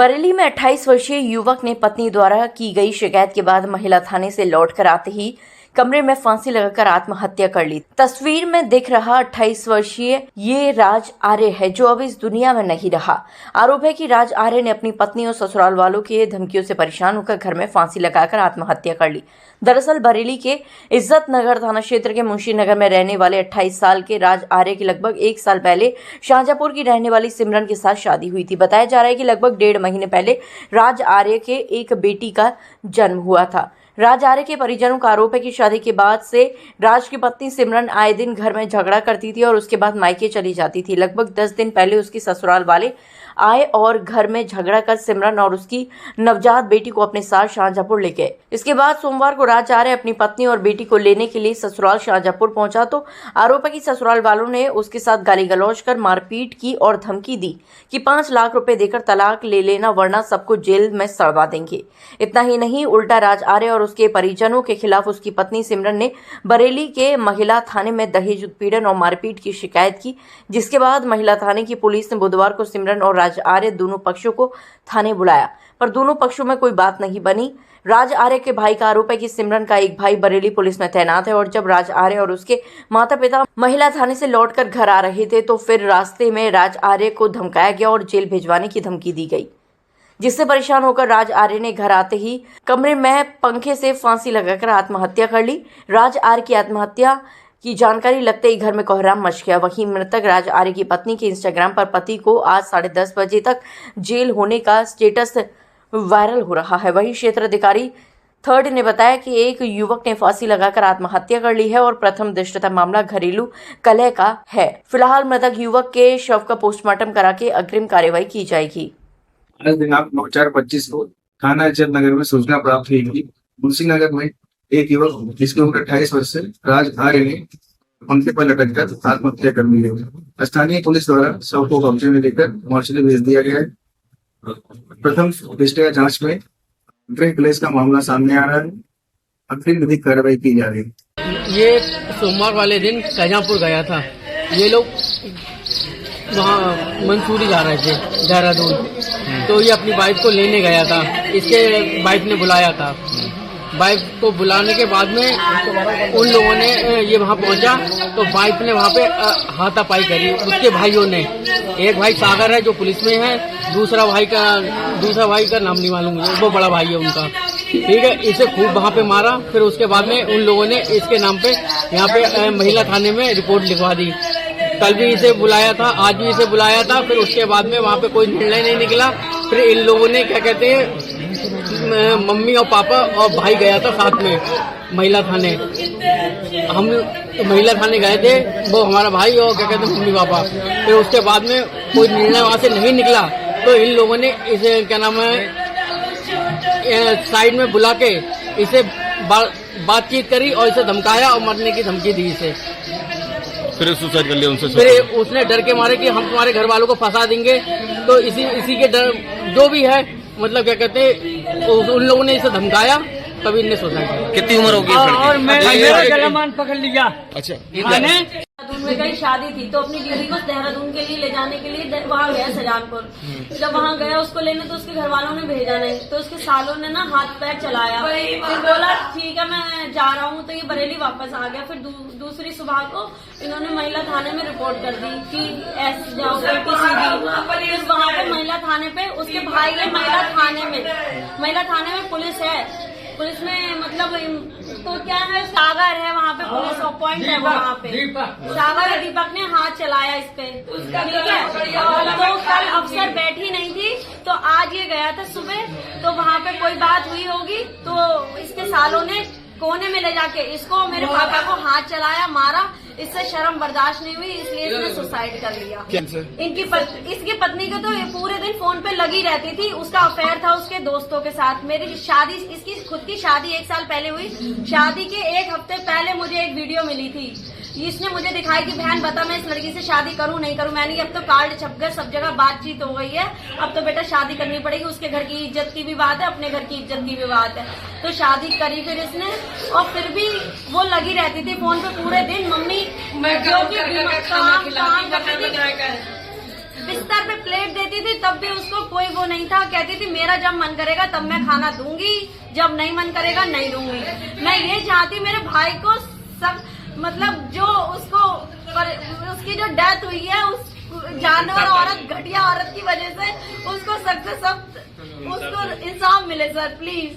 बरेली में 28 वर्षीय युवक ने पत्नी द्वारा की गई शिकायत के बाद महिला थाने से लौटकर आते ही कमरे में फांसी लगाकर आत्महत्या कर ली। तस्वीर में दिख रहा 28 वर्षीय ये राज आर्य है, जो अब इस दुनिया में नहीं रहा। आरोप है कि राज आर्य ने अपनी पत्नी और ससुराल वालों की धमकियों से परेशान होकर घर में फांसी लगाकर आत्महत्या कर ली। दरअसल बरेली के इज्जत नगर थाना क्षेत्र के मुंशी नगर में रहने वाले 28 साल के राज आर्य की लगभग 1 साल पहले शाहजहांपुर की रहने वाली सिमरन के साथ शादी हुई थी। बताया जा रहा है कि लगभग 1.5 महीने पहले राज आर्य के एक बेटी का जन्म हुआ था। राज आर्य के परिजनों का आरोप है कि शादी के बाद से राज की पत्नी सिमरन आए दिन घर में झगड़ा करती थी और उसके बाद मायके चली जाती थी। लगभग 10 दिन पहले उसकी ससुराल वाले आए और घर में झगड़ा कर सिमरन और उसकी नवजात बेटी को अपने साथ शाहजहांपुर ले गए। इसके बाद सोमवार को राज आर्य अपनी पत्नी और बेटी को लेने के लिए ससुराल शाहजहांपुर पहुंचा तो आरोप है कि ससुराल वालों ने उसके साथ गाली गलौज कर मारपीट की और धमकी दी कि 5 लाख रुपए देकर तलाक ले लेना, वरना सबको जेल में सड़वा देंगे। इतना ही नहीं, उल्टा राज आर्य और उसके परिजनों के खिलाफ उसकी पत्नी सिमरन ने बरेली के महिला थाने में दहेज उत्पीड़न और मारपीट की शिकायत की, जिसके बाद महिला थाने की पुलिस ने बुधवार को सिमरन और राज आर्य दोनों पक्षों को थाने बुलाया, पर दोनों पक्षों में कोई बात नहीं बनी। राज आर्य के भाई का आरोप है कि सिमरन का एक भाई बरेली पुलिस में तैनात है और जब राज आर्य और उसके माता पिता महिला थाने से लौटकर घर आ रहे थे तो फिर रास्ते में राज आर्य को धमकाया गया और जेल भिजवाने की धमकी दी गई, जिससे परेशान होकर राज आर्य ने घर आते ही कमरे में पंखे से फांसी लगाकर आत्महत्या कर ली। राज आर्य की आत्महत्या की जानकारी लगते ही घर में कोहराम मच गया। वहीं मृतक राज आर्य की पत्नी के इंस्टाग्राम पर पति को आज 10:30 बजे तक जेल होने का स्टेटस वायरल हो रहा है। वहीं क्षेत्र अधिकारी 3rd ने बताया कि एक युवक ने फांसी लगाकर आत्महत्या कर ली है और प्रथम दृष्टया मामला घरेलू कलह का है। फिलहाल मृतक युवक के शव का पोस्टमार्टम करा के अग्रिम कार्यवाही की जाएगी। आज दिनांक 9/4/25 को थाना इज्जत नगर में सूचना प्राप्त हुई कि मुंशी नगर में एक युवक जिसकी उम्र 28 वर्ष से राज आर्य ने पंखे पर लटक कर आत्महत्या कर ली है। स्थानीय पुलिस द्वारा शव को कब्जे में लेकर मोर्चरी भेज दिया गया है। प्रथम दृष्टया जांच में अग्रिम क्लेश का मामला सामने आ रहा है। अग्रिम विधिक कार्रवाई की जा रही है। ये सोमवार वाले दिन शाहजहांपुर गया था। ये लोग वहाँ मंसूरी जा रहे थे, देहरादून। तो ये अपनी वाइफ को लेने गया था। इसके वाइफ ने बुलाया था। वाइफ को बुलाने के बाद में उन लोगों ने ये वहाँ पहुँचा तो वाइफ ने वहाँ पे हाथापाई करी उसके भाइयों ने। एक भाई सागर है जो पुलिस में है, दूसरा भाई का नाम नहीं मालूम मुझे, वो बड़ा भाई है उनका। ठीक है, इसे खूब वहाँ पे मारा। फिर उसके बाद में उन लोगों ने इसके नाम पे यहाँ पे महिला थाने में रिपोर्ट लिखवा दी। कल भी इसे बुलाया था, आज भी इसे बुलाया था। फिर उसके बाद में वहाँ पे कोई निर्णय नहीं निकला। फिर इन लोगों ने क्या कहते हैं, मम्मी और पापा और भाई गया था साथ में महिला थाने। हम महिला थाने गए थे, वो हमारा भाई और क्या कहते हैं मम्मी पापा। फिर उसके बाद में कोई निर्णय वहाँ से नहीं निकला तो इन लोगों ने इसे क्या नाम है साइड में बुला के इसे बातचीत करी और इसे धमकाया और मरने की धमकी दी इसे। फिर सुसाइड कर लिया उनसे। फिर उसने डर के मारे कि हम तुम्हारे घर वालों को फंसा देंगे। तो इसी के डर जो भी है, मतलब क्या कहते हैं, उन लोगों ने इसे धमकाया तभी इनने सुसाइड किया। कितनी उम्र होगी? और मैं गलामान पकड़ लिया। अच्छा, देहरादून में कहीं शादी थी तो अपनी दीदी को देहरादून के लिए ले जाने के लिए वहाँ गया शाहजहांपुर। जब वहाँ गया उसको लेने तो उसके घर वालों ने भेजा नहीं, तो उसके सालों ने ना हाथ पैर चलाया। फिर बोला ठीक है मैं जा रहा हूँ, तो ये बरेली वापस आ गया। फिर दूसरी सुबह को इन्होंने महिला थाने में रिपोर्ट कर दी कि ऐसे जाओ फिर वहाँ पे महिला थाने पे उसके भाई है। महिला थाने में पुलिस है। पुलिस में मतलब तो क्या है, सागर है वहाँ पे पुलिस पॉइंट है वहाँ पे। सागर दीपक ने हाथ चलाया इस पे, ठीक है। तो कल अफसर बैठी नहीं थी तो आज ये गया था सुबह, तो वहाँ पे कोई बात हुई होगी तो इसके सालों ने कोने में ले जाके इसको मेरे पापा को हाथ चलाया, मारा। इससे शर्म बर्दाश्त नहीं हुई, इसलिए इसने सुसाइड कर लिया। इसकी पत्नी को तो पूरे दिन फोन पे लगी रहती थी। उसका अफेयर था उसके दोस्तों के साथ। मेरी शादी, इसकी खुद की शादी 1 साल पहले हुई। शादी के 1 हफ्ते पहले मुझे एक वीडियो मिली थी। इसने मुझे दिखाई कि बहन बता मैं इस लड़की से शादी करूं नहीं करूं। मैंने अब तो कार्ड छप गए, सब जगह बातचीत हो गई है, अब तो बेटा शादी करनी पड़ेगी। उसके घर की इज्जत की भी बात है, अपने घर की इज्जत की भी बात है। तो शादी करी फिर इसने, और फिर भी वो लगी रहती थी फोन पे पूरे दिन। मम्मी जो कि काम करती थी, बिस्तर पे प्लेट देती थी तब भी उसको कोई वो नहीं था। कहती थी मेरा जब मन करेगा तब मैं खाना दूंगी, जब नहीं मन करेगा नहीं दूंगी। मैं ये चाहती मेरे भाई को सब मतलब जो उसकी जो डेथ हुई है उस जानवर औरत घटिया औरत की वजह से उसको सख्त से सख्त उसको इंसाफ मिले सर प्लीज।